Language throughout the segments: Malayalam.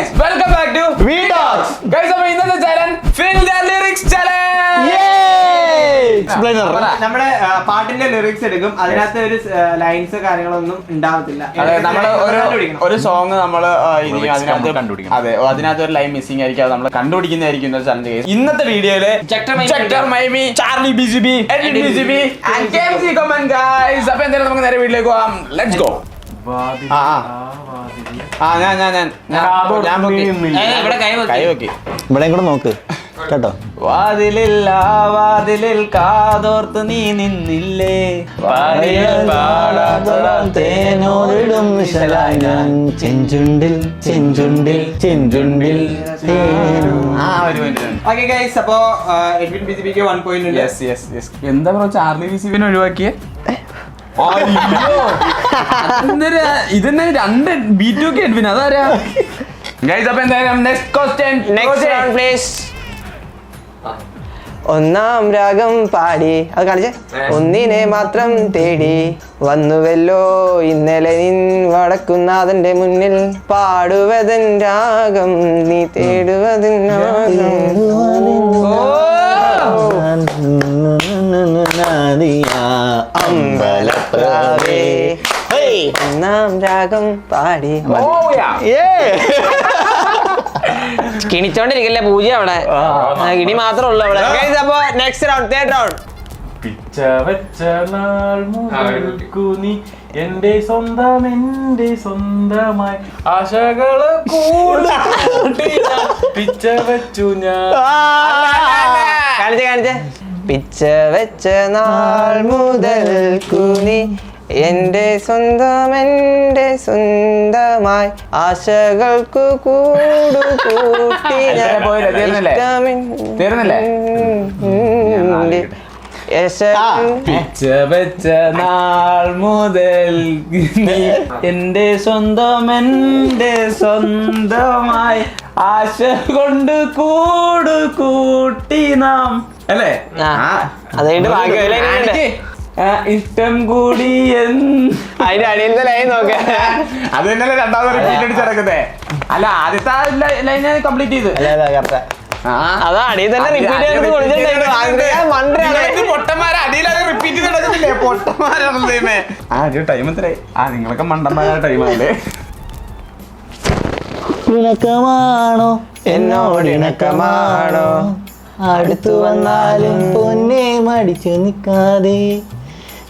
guys, welcome back to We Talks. Guys, അപ്പോൾ ഇന്നത്തെ challenge Fill the Lyrics Challenge. Explainer. നമ്മുടെ പാട്ടിന്റെ ലിറിക്സ് എടുക്കും, അതിനകത്ത് ഒരു ലൈൻസ് കാര്യങ്ങളൊന്നും ഉണ്ടാവത്തില്ല. നമ്മൾ ഒരു സോങ് നമ്മൾ അതെ അതിനകത്ത് ഒരു ലൈൻ മിസ്സിംഗ് ആയിരിക്കും, അത് നമ്മൾ കണ്ടുപിടിക്കുന്നതായിരിക്കും ഇന്നത്തെ ചലഞ്ച്. ഇന്നത്തെ വീഡിയോയില് Charlie BCB and KMC comment guys. അപ്പോൾ എന്തായാലും നമുക്ക് നേരെ വീട്ടിലേക്ക് പോകാം. Let's go. കൈ വെക്കി ഇവിടെ കൂടെ നോക്ക് കേട്ടോ. വാതിലിൽ കാതോർത്ത് നീ നിന്നില്ലേ, തേനോടിടും വിശലായി ഞാൻ ചെഞ്ചുണ്ടിൽ ചെഞ്ചുണ്ടിൽ ചെഞ്ചുണ്ടിൽ. ഓക്കേ ഗൈസ്, അപ്പോ എഡ്വിൻ ബിസിബിക്ക് 1 പോയിന്റ് ഉണ്ട്. എന്താ പറയുക, ചാർലി ബിസിബിനെ ഒഴിവാക്കിയേ. ഇതെന്നെ 2 B2 ഒക്കെ എഡ്വിൻ, അതാരാ ഗൈസ്? അപ്പൊ എന്തായാലും നെക്സ്റ്റ് ക്വസ്റ്റ്യൻ. ഒന്നാം രാഗം പാടി അത് കാണിച്ചേ. ഒന്നിനെ മാത്രം തേടി വന്നുവല്ലോ ഇന്നലെ നിൻ വടക്കുന്നാഥന്റെ മുന്നിൽ, പാടുവതൻ രാഗം നീ തേടുവതൻ അമ്പലപ്രാവേ ഒന്നാം രാഗം പാടി. കിണിച്ചോണ്ടിരിക്കല്ലേ പൂജ അവിടെ, കിണി മാത്രമേ ഉള്ളൂ അവിടെ. അപ്പൊ നെക്സ്റ്റ് റൗണ്ട്, തേർഡ് റൗണ്ട്. പിച്ച വെച്ച നാൾ മുതൽക്കു നീ എന്റെ സ്വന്തം എന്റെ സ്വന്തമായി ആശകള് പിച്ച വെച്ചു ഞാൻ. കാണിച്ചേ പിച്ച വെച്ച നാൾ മുതൽക്കു നീ എന്റെ സ്വന്തമായി ആശകൾക്കു കൂടുകൂട്ടി പിച്ച വെച്ച നാൾ മുതൽ എന്റെ സ്വന്തമായി ആശ കൊണ്ട് കൂട്ടി നാം അല്ലേ? അതുകൊണ്ട് ബാക്കി ഇഷ്ടം കൂടി അതിന്റെ അടിയിലത്തെ ലൈൻ നോക്ക. അത് തന്നെയല്ലേ രണ്ടാമത് റിപ്പീറ്റ് അടിച്ച് നടക്കുന്നേ. അല്ല, ആദ്യത്തെ ലൈൻ കംപ്ലീറ്റ് ചെയ്ത് അതാ അടിയിൽ തന്നെ റിപ്പീറ്റ് ചെയ്ത് പൊട്ടന്മാരെ അടിയിലൊക്കെ റിപ്പീറ്റ് ചെയ്ത് നടക്കുന്നില്ലേ? പൊട്ടന്മാരാണല്ലേ. ടൈം എത്രയായി? നിങ്ങളൊക്കെ മണ്ടന്മാരുടെ ടൈമല്ലേ? ഇണക്കമാണോ എന്നോടിണക്കമാണോ, അടുത്തു വന്നാലും പൊന്നെ മടിച്ചു നിൽക്കാതെ,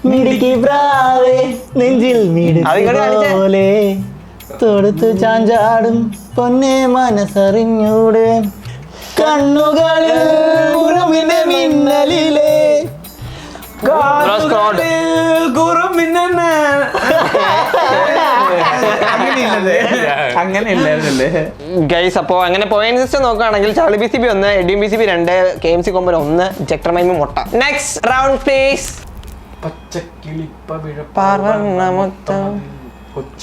മിടുക്കി പ്രാവേ നെഞ്ചിൽ മിടുക്കോലെ, തൊടുത്തു ചാഞ്ചാടും പൊന്നെ മനസ്സറിഞ്ഞൂടെ, കണ്ണുകളിൽ കുറുമിന്റെ മിന്നലിലെ ഗൈസ്. അപ്പോ അങ്ങനെ പോയിന്റ് സിസ്റ്റം നോക്കുകയാണെങ്കിൽ Charlie BCB 1, Edwin BCB 2, KMC കൊമ്പൻ 1, ജക്ടർ മൈമി മുട്ട. Next round please.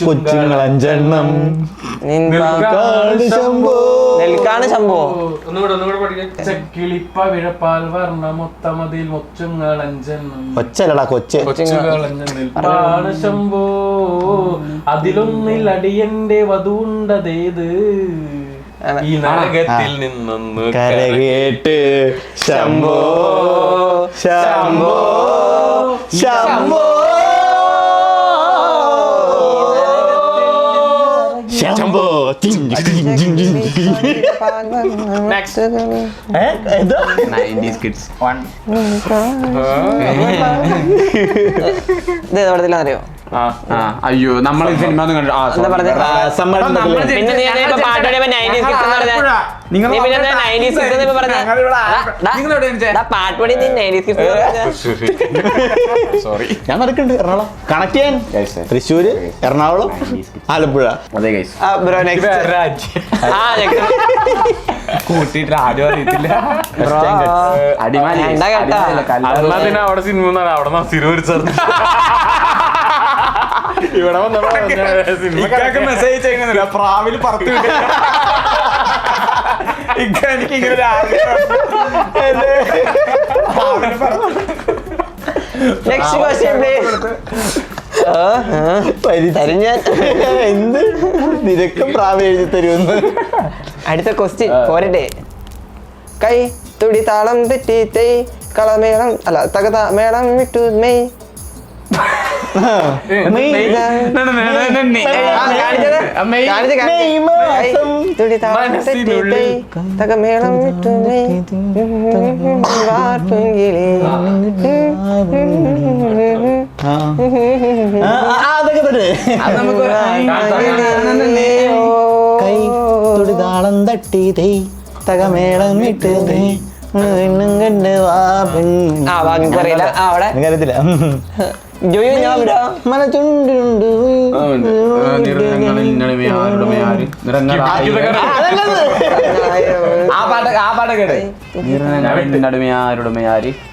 കൊച്ചുങ്ങൾ 5 എണ്ണം നെൽക്കാണ് ശംഭോ. കിളിപ്പ വിഴപ്പാൽ വർണ്ണ മൊത്തമതിൽ മൊച്ചുങ്ങൾ 5 എണ്ണം. കൊച്ചല്ലടാ കൊച്ച്. ശംഭോ അതിലൊന്നിൽ അടിയന്റെ വധുണ്ടതേത്, ഈ നരകത്തിൽ നിന്നൊന്ന് കരകേട്ട് ശംഭോ ശംഭോ ശംഭോ ശംഭോ. അറിയോ? അയ്യോ, നമ്മൾ ഈ സിനിമ ഒന്നും കണ്ടു. പിന്നെ നീ പാട്ട് പാടിയപ്പോ 90s കിഡ്സ് എന്ന് പറഞ്ഞ പാട്ട് പാടി നീ 90s കിഡ്സ്. സോറി, ഞാൻ നടക്കുന്നുണ്ട് എറണാകുളം കണക്ട് ചെയ്യാൻ. തൃശ്ശൂര്, എറണാകുളം, ആലപ്പുഴ. അതെ ഗൈസ്. ബ്രോ നെക്സ്റ്റ് കൂട്ടിട്ട് ആദ്യം അറിയത്തില്ല. അടിമാലി അവിടെ സിനിമ അവിടെ സിനിമ ഇവിടെ മെസ്സേജ് ചെയ്യുന്നില്ല, പ്രാവില് പറത്ത് എനിക്ക് ഇങ്ങനെ നെക്സ്റ്റ് ക്വസ്റ്റ്യൻ പ്ലീസ്. തരും ഞാൻ. എന്ത് നിരക്കം പ്രാവ് എഴുതി തരുമെന്ന്. അടുത്ത ക്വസ്റ്റ്യൻ പോരട്ടെ. കൈ തുടി താളം തെറ്റി തൈ കളമേളം അല്ല തകത മേളം വിട്ടു മെയ്. തകമേളം വിട്ടു മെയ് വാർപ്പുങ്കിലേ. അതൊക്കെ തന്നെ. കൈ തുടി താളം തട്ടി തൈ തകമേളം വിട്ട് തൈ കണ്ട് വാ ആ ബാക്കി പറയില്ല. ആ അവിടെ എനിക്കറിയത്തില്ല. ജോയി ഞാൻ വിടാ. മനച്ചുണ്ടുണ്ട്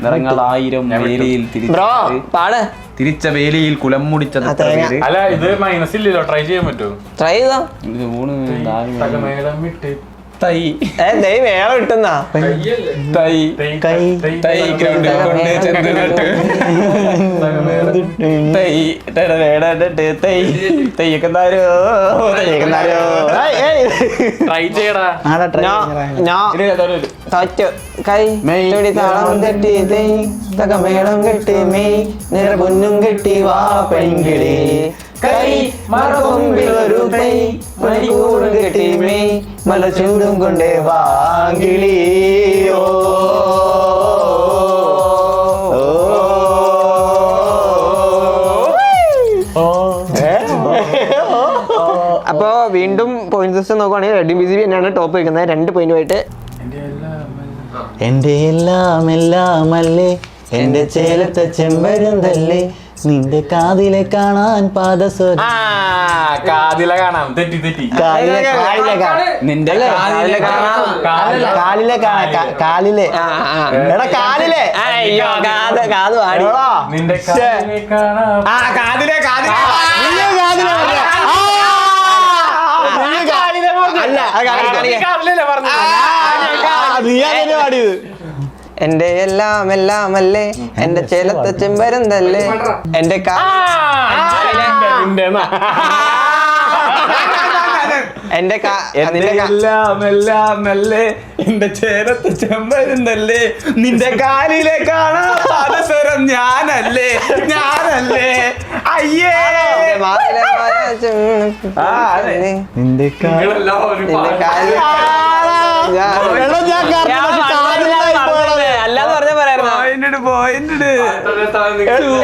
നിറങ്ങളായിരം വേലിയിൽ ബ്രോ പാട്. തിരിച്ച വേലിയിൽ കുലം മുടിച്ച അല്ല ഇത് മൈനസ് ഇല്ലല്ലോ, ട്രൈ ചെയ്യാൻ പറ്റുമോ? ട്രൈ ചെയ്തോ. തകമേളം വിട്ട് തൈ ദൈവം വേളം കിട്ടുന്ന തൈ കൈ തൈ ഗ്രൗണ്ടിൽ കൊണ്ട് ചെന്ന് നട്ട് തൈ തൈ തയ്യൊക്കെ ട്രൈ ചെയ്യടാ. തോറ്റു. കൈ തുടി താളം തെറ്റി തൈ തകമേളം കെട്ടി മെയ് നിറ പൊന്നും കെട്ടി വാ പെൺകിളി. കൈ മറകൊമ്പിൽ ഒരു തൈ മണിക്കൂടും കെട്ടി മെയ് മല ചൂടും കൊണ്ടേ വാങ്കിളി. അപ്പോ വീണ്ടും പോയിന്റ് സിസ്റ്റം നോക്കുവാണെങ്കിൽ റെഡ്ഡി ബി സി ബി തന്നെയാണ് ടോപ്പ് വയ്ക്കുന്നത് 2 പോയിന്റുമായിട്ട്. എന്റെ എല്ലാം എല്ലാം അല്ലേ എന്റെ ചേലത്തെ ചെമ്പരുന്തല്ലേ നിന്റെ കാതിലെ കാണാൻ പാദസ്വരം. കാതിലെ കാണാം. തെറ്റി തെറ്റി. കാലിലെ നിന്റെ കാലിലെ കാണാം. കാലിലെ കാലിലെ എടാ കാലിലെ അയ്യോ കാത് കാത് പാടി. നിന്റെ കാതിലെ കാണാം. കാതിലെ കാതിലെ അല്ല നീയാ തന്നെ പാടിയത്. എന്റെ എല്ലാം എല്ലാം അല്ലേ എന്റെ ചേലത്തെ ചെമ്പരുന്തല്ലേ എന്റെ എന്റെ എല്ലാം എല്ലാം അല്ലേ എന്റെ ചേരത്ത് ചെമ്പരുന്തല്ലേ നിന്റെ കാലിലെ കാണാൻ ഞാനല്ലേ ഞാനല്ലേ അയ്യേ നിന്റെ അല്ലാന്ന് പറഞ്ഞ പറയായിരുന്നു.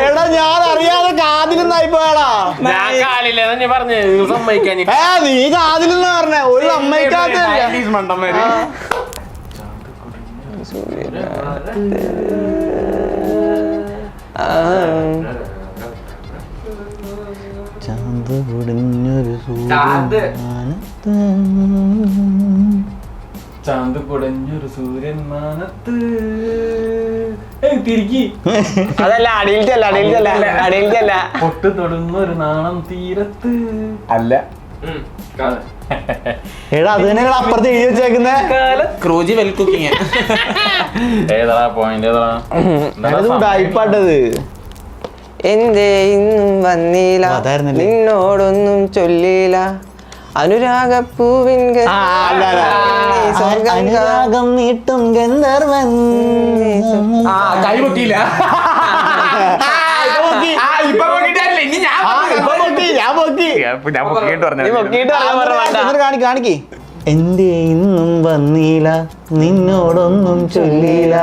എടാ ഞാൻ അറിയാതെ കാതിലെന്നായി പോയടാ. ഞാൻ കാലില്ലേ ഞാൻ പറഞ്ഞു സമ്മതിക്കാൻ. നീ കാതിലെന്ന് പറഞ്ഞ ഒരു സമ്മതിക്കാത്ത ചാന്ത് പൊടിഞ്ഞൊരു ചാന്ത് കുടഞ്ഞൊരു സൂര്യൻ മാനത്ത് തിരിക്കി. അതല്ല അടിയിലല്ല പൊട്ട് തൊടുന്നൊരു നാണം തീരത്ത് അല്ല എടാ അത് തന്നെ അപ്പുറത്ത് എഴുതി വെച്ചേക്കുന്ന ക്രൂജി വെൽ കുക്കിങ്. ഏതാ പോയിന്റ് ഉടായിപ്പാട്ടത്. എന്തേ ഇന്നും വന്നില്ല അതായിരുന്നല്ലേ? നിന്നോടൊന്നും ചൊല്ലില്ല അനുരാഗപ്പൂവിൻ അനുരാഗം നീട്ടും ഗന്ധർവൻ. കൈപൊട്ടിയില്ല. കാണിക്ക്. എന്തേ ഇന്നും വന്നീല നിന്നോടൊന്നും ചൊല്ലില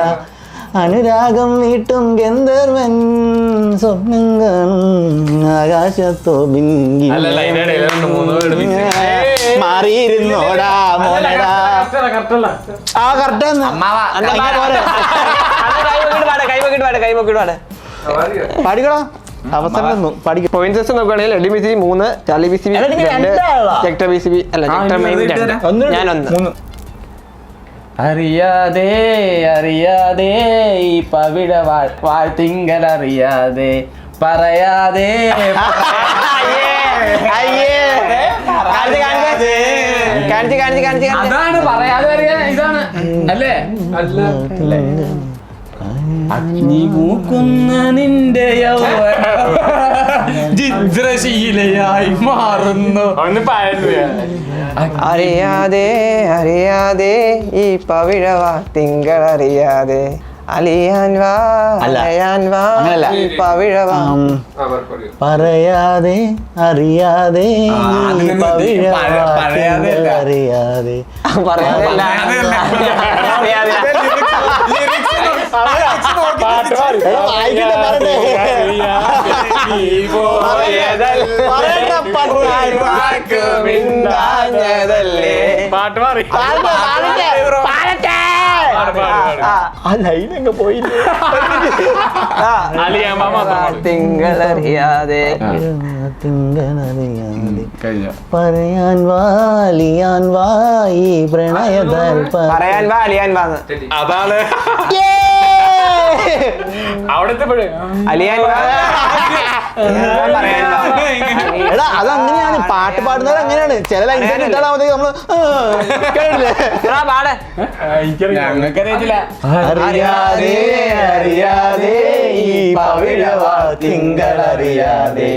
അനുരാഗം നീട്ടും ഗന്ധർവൻ സ്വപ്നം കാണും ആകാശത്തോ ബിങ്കി മാറിയിരുന്നോടാ മോനടാ. ആ കറക്റ്റ് പാടിക്കടാ. അവസരം തന്നു പാടിക്കും. പോയിന്റ് സിസ്റ്റം നോക്കുകയാണെങ്കിൽ എഡി B C 3 Charlie B C B 2 ജെക്ടർ ബി സി ബി അല്ല ജെക്ടർ മൈൻ 2 ഞാൻ 1. അറിയാതെ അറിയാതെ ഈ പവിഴ വാഴ്ത്തിങ്കൽ അറിയാതെ പറയാതെ അതാണ് പറയാതെ ഇതാണ് അല്ലേ അഗ്നി മൂക്കുന്ന നിന്റെ ചിത്രശീലയായി മാറുന്നു. അറിയാതെ അറിയാതെ ഈ പവിഴവാ തിങ്കളറിയാതെ അലിയാൻ വാ അല്ല. അലയാൻ വാ അങ്ങനല്ല. ഈ പവിഴവാ പറയാതെ അറിയാതെ അത് ഈ തന്നെ. പറയാതെ അല്ല. അറിയാതെ പറയാതല്ല. ആ ലൈൻ അങ്ങ് പോയില്ലേ. തിങ്കളറിയാതെ തിങ്കളറിയാതെ പറയാൻ വാലിയാൻ വാ ഈ പ്രണയതൽപ പറയാൻ വാ അലിയാൻ വാ അതാണ് അവിടുത്തെ അലിയാൻ വാ പറയാൻ വാ. എടാ അതങ്ങനെയാണ് പാട്ട് പാടുന്നവർ അങ്ങനെയാണ്. ചില ലൈൻസ് കിട്ടാനാവുമ്പോഴത്തേക്ക് നമ്മള് കേട്ടില്ലേ? എടാ, പാട്. ഞങ്ങൾക്കറിയത്തില്ല. അറിയാതെ അറിയാതെ ഈ പവിഴവാ തിങ്കളറിയാതെ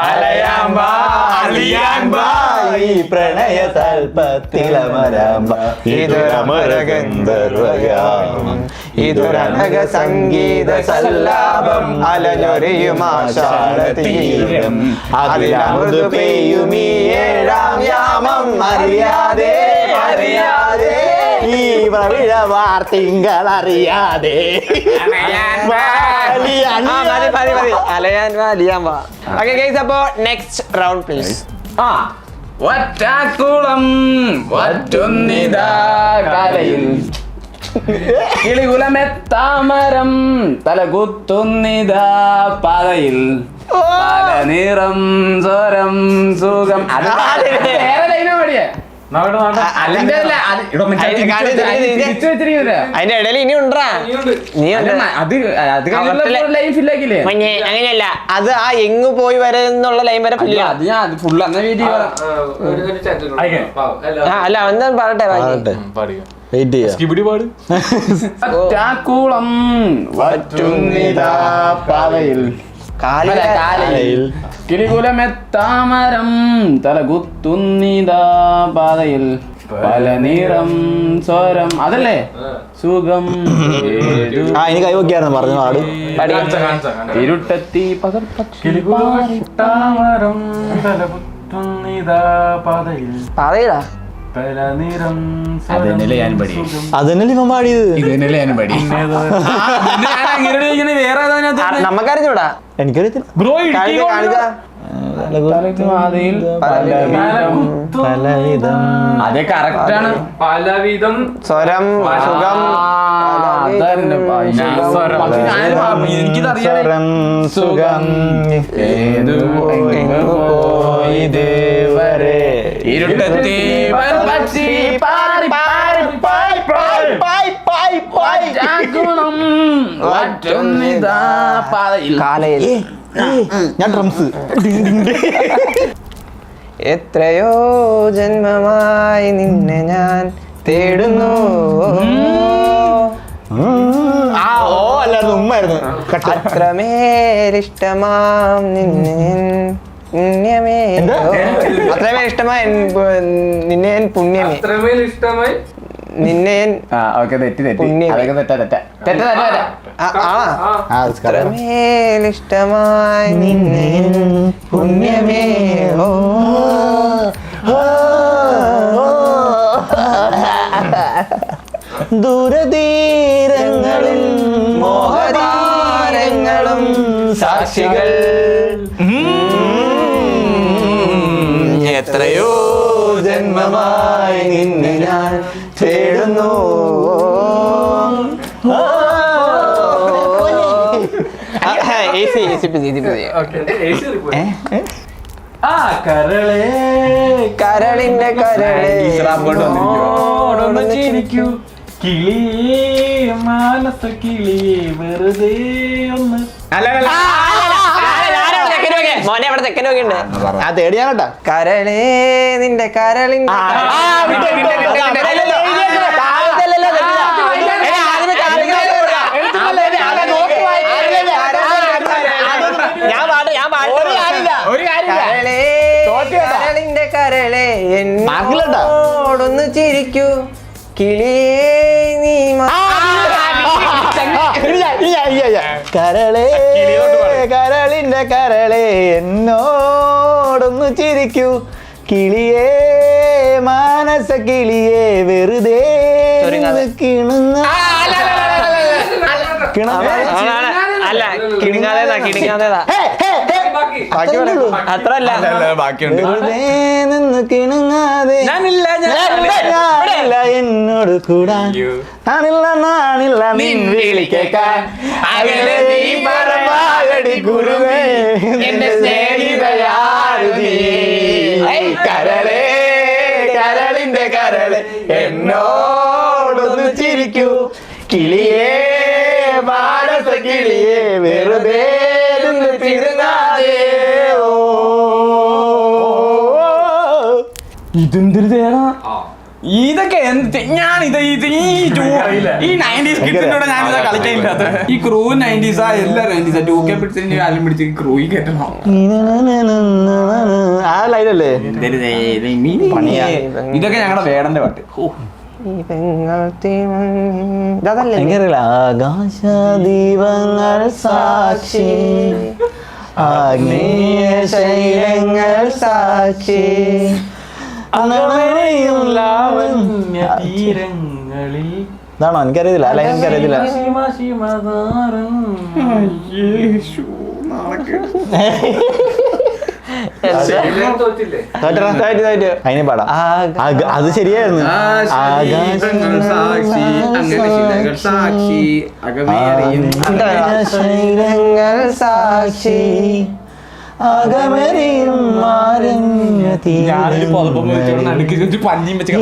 അലയാൻ വാ, അലിയാൻ വാ, ഈ പ്രണയ തൽപത്തിലമരാമ്പ ഇതൊരമരഗന്ധർവയാമം ഇതൊരനഘ സംഗീത സല്ലാപം അലഞ്ഞൊരിയുമാശാലതീരം അതിലമൃത് പെയ്യുമീ ഏഴാം യാമം അറിയാതെ അറിയാതെ ഈ പവിഴവാർ തിങ്കളറിയാതെ അലയാൻ വാ അലിയാൻ വാ. ഓക്കേ ഗയ്സ്, അപ്പോ നെക്സ്റ്റ് റൗണ്ട് പ്ലീസ്. ആ ഒറ്റാക്കുളം വറ്റുന്നിതാ കരയിൽ കിളികുലമെത്താമരം തലകുത്തുന്നിതാ പാതയിൽ പല നിറം സ്വരം സുഖം. അത് വേറെ ലൈനാ പാടിയേ. അതിന്റെ അല്ല, അത് ഇവിടെ മറ്റേ തിരിച്ചു വെച്ചിരിക്കുന്നില്ല. അതിന്റെ ഇടയിൽ ഇനി ഉണ്ടാ നീ അല്ല, അത് ലൈൻ ഫില്ലാക്കില്ലേ? അങ്ങനെയല്ല, അത് ആ എങ്ങ് പോയി വരുന്നുള്ള ലൈൻ വരെ ഫില്ല. അത് ഞാൻ അത് ഫുള്ള് അന്ന വീഡിയോ അല്ല എന്താ പറയട്ടെ ബാക്കി. വെയിറ്റ് ചെയ്യാം. ഒറ്റാക്കുളം വറ്റുന്നിതാ പാതയിൽ കാലയിൽ കിളികുലമെത്താമരം തലകുത്തുന്നിതാ പാതയിൽ പല നിറം സ്വരം. അതല്ലേ സുഖം ആ ഇനി കൈവക്കിയായിരുന്നു പറഞ്ഞു പാട്. ഇരുട്ടത്തി പകർപ്പക്ഷി കിളികുലമെത്താമരം തലകുത്തുന്നിതാ പാതയിൽ പറയടാ. പലനിറം അതന്നെയല്ലേ ഞാൻ പടി. അതന്നല്ലേ ഇവൻ പാടിയത്. ഇതന്നെയല്ലേ ഞാൻ പടി. വേറെ നമുക്കറിഞ്ഞൂടാ. എനിക്കറിയത്തില്ല. ബ്രോ കാണിച്ച പലവിധം അതെ കറക്റ്റ് ആണ്. പലവിധം സ്വരം സുഖം എനിക്കിതറിയാം. സ്വരം സുഖം ഏതു ഇതുവരെ ഇരുട്ടത്തി പക്ഷി പാറി പാറി പാറി പാറി ഒറ്റാക്കുളം വറ്റുന്നിതാ പാതയിൽ. കാലയിൽ ഞാൻ ഡ്രംസ്. എത്രയോ ജന്മമായി നിന്നെ ഞാൻ തേടുന്നു. ആ ഓ അല്ലായിരുന്നു ഉമ്മായിരുന്നു. അത്രമേലിഷ്ടമാം നിന്നെ പുണ്യമേ. എന്താ? അത്രമേൽ ഇഷ്ടമായി നിന്നെ ഞാൻ പുണ്യമേ. അത്രമേൽ ഇഷ്ടമായി നിന്നെ ഞാൻ ഓക്കെ തെറ്റി തെറ്റി പുണ്യം. അതൊക്കെ തെറ്റാ തെറ്റാ തെറ്റാ തെറ്റാ. അത്രമേലിഷ്ടമായി നിന്നെ പുണ്യമേ. ഓ ദൂരതീരങ്ങളും മോഹതാരങ്ങളും സാക്ഷികൾ. എത്രയോ ജന്മമായി നിന്നെ ഞാൻ തേടുന്നു. ആ കരളേ കരളിന്റെ കരളേ ഓടൊന്ന് ചിരിക്കൂ കിളിയേ മാനസ കിളിയേ വെറുതെ ഒന്ന്. മോനെ അവിടെ സെക്കൻഡ് ഒക്കെ ഉണ്ട്. ആ തേടിയാനട്ടാ. കരളേ നിന്റെ കരളിന്റെ ഞാൻ ചിരിക്കൂ കിളിയേ നീ കരളേ കരളിന്റെ കരളേ എന്നോടൊന്നു ചിരിക്കൂ കിളിയേ മാനസ കിളിയേ വെറുതെ കിണുങ്ങ അല്ല കിണിങ്ങാതേതാ കിണിങ്ങാതേതാ അത്രല്ല വെറുതെ നിന്ന് കിണുങ്ങാതെ ഞാനില്ല എന്നോട് കൂടാൻ നാണില്ല നാണില്ല നിൻ വിളി കേൾക്കാൻ അകലെ നീ പറവാകടി കുറുവേ എന്റെ സ്നേഹിതയാരു നീ കരളേ കരളിന്റെ കരളെ എന്നോടൊന്ന് ചിരിക്കൂ കിളിയേ മാനസ കിളിയേ വെറുതെ നിന്ന് തിരുങ്ങാതെ ഇതെന്തൊരു തേടാ ഇതൊക്കെ ഞാൻ ഈ 90s കിഡ്സിനോട് ഞാനിതാ കളിക്കാനില്ലാത്ത ഈ ക്രൂ 90s എല്ലാ 90s 2K പിടിച്ചതിന്റെ കാലം പിടിച്ച് ക്രൂയി കേട്ടണോ ആ ലൈനല്ലേ ഇതൊക്കെ ഞങ്ങളുടെ വേടന്റെ പാട്ട് എനിക്കറിയില്ല ആകാശ ദീപങ്ങൾ സാക്ഷി ആഗ്നേയ ശൈലങ്ങൾ സാക്ഷി തീരങ്ങളിൽ ഇതാണോ എനിക്കറിയത്തില്ല അല്ല എനിക്കറിയത്തില്ല അതിനെ പാടാം അത് ശരിയായിരുന്നു ശൈലങ്ങൾ സാക്ഷി അകമരിയും പഞ്ഞിയും വെച്ച്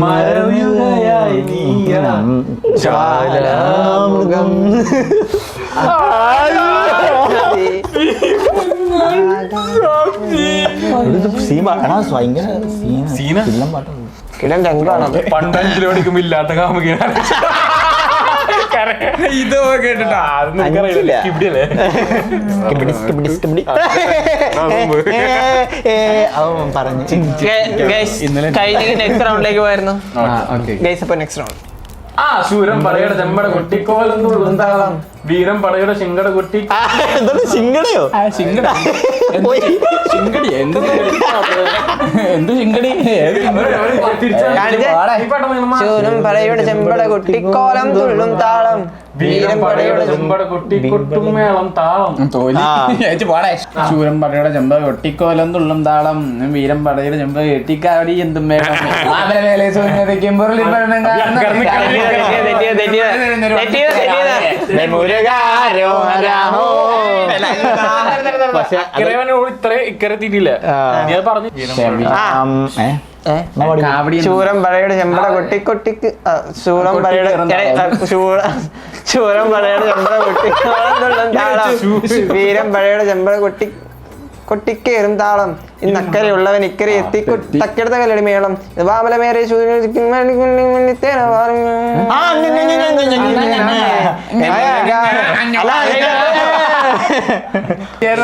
മറന്നുകയായി ചാലാമുഖം പണ്ടഞ്ചിൽ പഠിക്കുമ്പോ ഇല്ലാത്ത കാമുകയാണ് ഇത് കേട്ടിട്ടാ പറഞ്ഞു നെക്സ്റ്റ് റൗണ്ടിലേക്ക് പോയിരുന്നു നെക്സ്റ്റ് റൗണ്ട് ശൂരം പടയുടെ ചെമ്പട കുട്ടിക്കോലം തുള്ളുന്താളം വീരം പടയുടെ ശിങ്കട കുട്ടി ശിങ്കടയോ ചിങ്കടി എന്ത് ചിങ്കടി ശൂരം പടയുടെ ചെമ്പട കുട്ടിക്കോലം തുള്ളും താളം വീരം പടയുടെ ചെമ്പട കുട്ടി കൊട്ടും മേളം താളം പാടേ ശൂരം പടയുടെ ചെമ്പ കൊട്ടിക്കോലം തുള്ളും താളം വീരം പടയുടെ ചെമ്പ കെട്ടിക്കാടി എന്തും മേലെ സൂര്യതയ്ക്കും ഇക്കരെത്തിയിട്ടില്ല പറഞ്ഞു ശൂരം പടയുടെ ചെമ്പട കൊട്ടിക്കൊട്ടിക്ക് ശൂരം പടയുടെ ശൂരം പടയുടെ ചെമ്പട കൊട്ടിക്കോളം തുള്ളും താളം വീരം പടയുടെ ചെമ്പട കൊട്ടിക്കേറും താളം ഇന്നക്കരയുള്ളവൻ ഇക്കരെ എത്തി തക്കെടുത്ത കല്ലടി മേളം വാമലമേറെ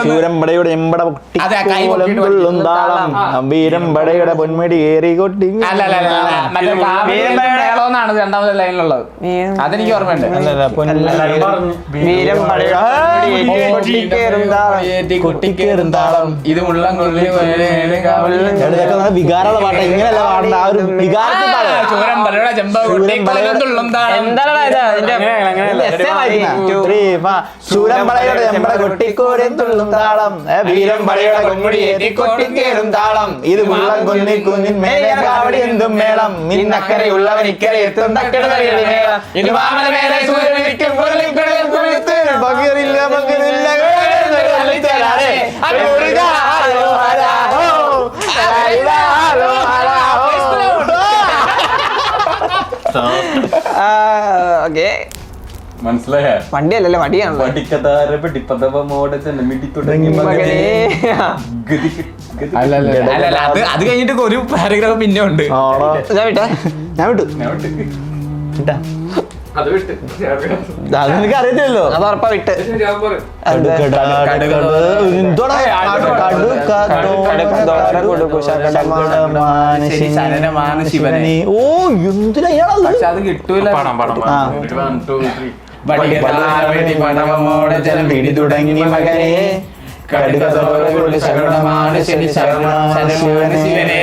ശൂരമ്പടയുടെ എമ്പട കൊട്ടിക്കൊള്ളും താളം വീരം പടയുടെ പൊന്മുടി ഏറി കൊട്ടി ാണ് രണ്ടാമത്തെ ലൈനിലുള്ളത് അതെനിക്ക് ഓർമ്മയുണ്ട് വീരം കൊട്ടിക്കേറും താളം ഇത് മുള്ളം വികാരമുള്ള പാട്ട് ഇങ്ങനെയല്ല പാടേണ്ട ആ ഒരു വികാരത്തിൽ ശൂരമ്പടയുടെ എമ്പട കൊട്ടിക്കോടും തുള്ളും താളം വീരം പടയുടെ കൊമ്പടി ഏറ്റിക്കൊട്ടിക്കേറും താളം ഇത് മുള്ളം കൊന്നി കുന്നിൻ മേലെ കാവടി എന്തും മേളം നിന്നക്കരയുള്ളവൻ ഇക്കരെ എത്തും തക്കട മേളം ഇത് വാമന മേലെ സൂര്യനിരിക്കും പകിറില്ല പകിറില്ല മനസ്സിലായ വണ്ടിയല്ലല്ലോ വടിയാണല്ലോ അത് കഴിഞ്ഞിട്ട് ഒരു പാരഗ്രാഫ് പിന്നെ ഉണ്ട് ഞാൻ വിട്ടു അത് വിട്ട് അത് നിനക്ക് അറിയത്തില്ലല്ലോ. അത് ഉറപ്പാ വിട്ട്. ശിവനെ. ഓ എന്തിനാ ഇയാളത്? പക്ഷെ അത് കിട്ടൂല. പാടാം പാടാം ആ. 1 2 3 പണമോടെ ജലം പിടി തുടങ്ങി മകനെ കടുകതോടെ ശരണമാണ് ശനി ശരണമാണ് ശിവനെ.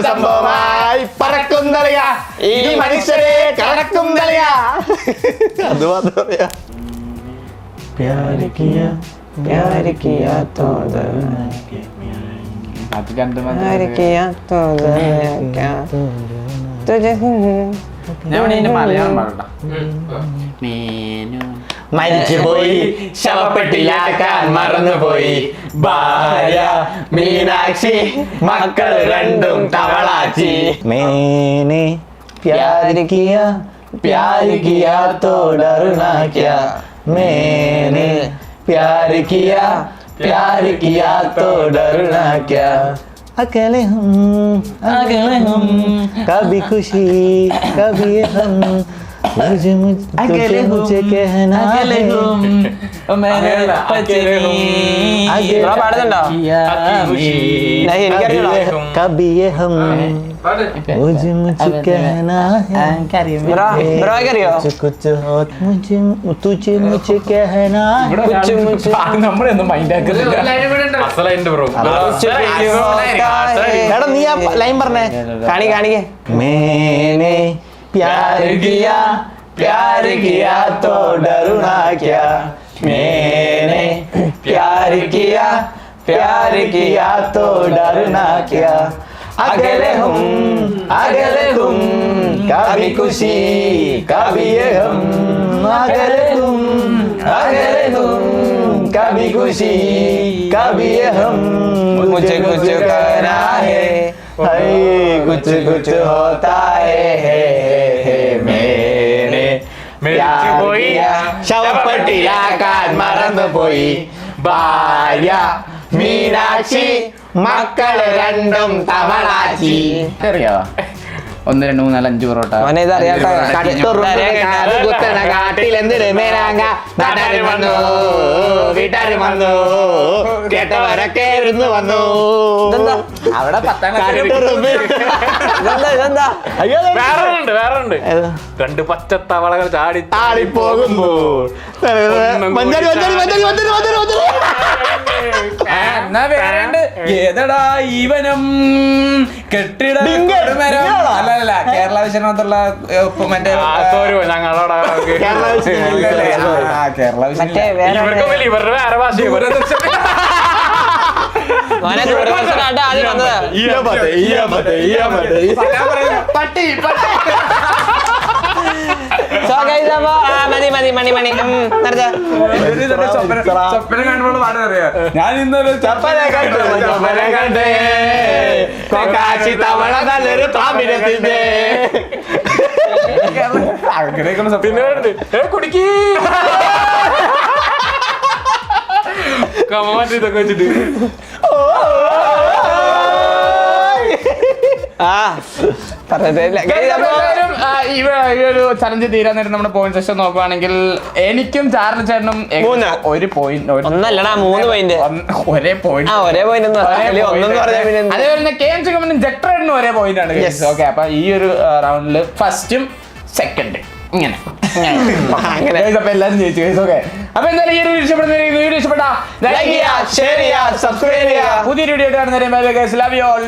സംഭവമായി പറക്കും തളിക ഈ മനുഷ്യരെ കറക്കും തളിക. അത് മാത്രമേ प्यार किया तो അത് കണ്ടു प्यार किया तो क्या तुझे ഞാൻ ഇതിന്റെ മലയാളം പാടണ്ട. മരിച്ചുപോയി ശവപ്പെട്ടിലാക്കാൻ മറന്നുപോയി ഭാര്യ മീനാക്ഷി മക്കൾ രണ്ടും തവളാച്ചി. मैंने प्यार किया तो डरना क्या मैंने प्यार किया तो डरना क्या अकेले हम कभी खुशी कभी हम मुझे कहना है പാടുന്നുണ്ടോ? എനിക്കറിയില്ല. कभी ये हम मुझे कहना है ബ്രോയ്ക്ക് അറിയോ? कुछ हो तुझे मुझे कहना है. നമ്മളൊന്നും മൈൻഡ് ആക്കുന്നില്ല. അസലൈൻ്റെ ബ്രോ എടാ നീ ആ ലൈൻ പറഞ്ഞേ. കാണിക്കേ. मैंने प्यार किया तो डरना क्या मैंने प्यार किया तो डरना क्या अकेले हम कभी खुशी कभी ये हम अकेले तुम कभी खुशी कभी ये हम मुझे कुछ करना है कुछ होता है मैंने മരിച്ചുപോയി ശവപ്പെട്ടിലാക്കാൻ മറന്നുപോയി ഭാര്യ മീനാക്ഷി മക്കൾ രണ്ടും തവളാച്ചി. അറിയാവോ? 1 2 3 4 5 പൊറോട്ട. അവനെ ഇത് അറിയാട്ടോ. കുത്തണ കാട്ടിൽ എന്തിന് മേലാങ്ക നാട്ടുകാരും വന്നു വീട്ടുകാരും വന്നു കേട്ടവരൊക്കെ ഇരുന്ന് വന്നു. അവിടെ 10ാം ഇതെന്താ? അയ്യോ വേറെ ഉണ്ട് 2 പച്ച തവളകൾ ചാടി താളിപ്പോകുമ്പോൾ എന്നാ വേറെയുണ്ട്. ഏതടാ ഈവനം കെട്ടിട അല്ല കേരള വിഷയത്തിലുള്ള മറ്റേ ഞങ്ങളോടാ കേരള മറ്റേ വിഷയം വേറെ ഇവരുടെ വേറെ ഭാഷ മോനെ ദൂരദർശനായിട്ട് ആദ്യം വന്നത്. പട്ടി മണി സ്വപ്നം കാണുമ്പോൾ പാടാൻ അറിയാം. ഞാൻ ഇന്നൊരു കണ്ടേ കൊക്കാച്ചി തവള നല്ലൊരു പാമ്പിനെത്തിൻ്റെ അങ്ങനെയൊക്കെ പിന്നെ കുടിക്കി കമാറ്റി ഇതൊക്കെ വെച്ചിട്ട് ഈ ഒരു ചലഞ്ച് തീരാൻ നേരം നമ്മുടെ പോയിന്റ് സെഷൻ നോക്കുവാണെങ്കിൽ എനിക്കും ചാർലി ചേട്ടനും ഒരു പോയിന്റ് ഒന്നല്ലടാ 3 പോയിന്റ് ഒരേ പോയിന്റ് ഒരേ പോയിന്റ് അതേപോലെ KM ജക്ടറിനും ഒരേ പോയിന്റ് ആണ്. ഓക്കെ, അപ്പൊ ഈ ഒരു റൗണ്ടില് ഫസ്റ്റും സെക്കൻഡ് ഇങ്ങനെ അപ്പൊ എല്ലാരും ജയിച്ചു. ഓക്കെ, അപ്പൊ എന്തായാലും ഈ ഒരു വീഡിയോ ഇഷ്ടപ്പെട്ടാ ലൈക്ക് ചെയ്യുക, ഷെയർ ചെയ്യുക, സബ്സ്ക്രൈബ് ചെയ്യുക. പുതിയൊരു വീഡിയോ കാണുന്നവരെ ലവ് യു ഓൾ.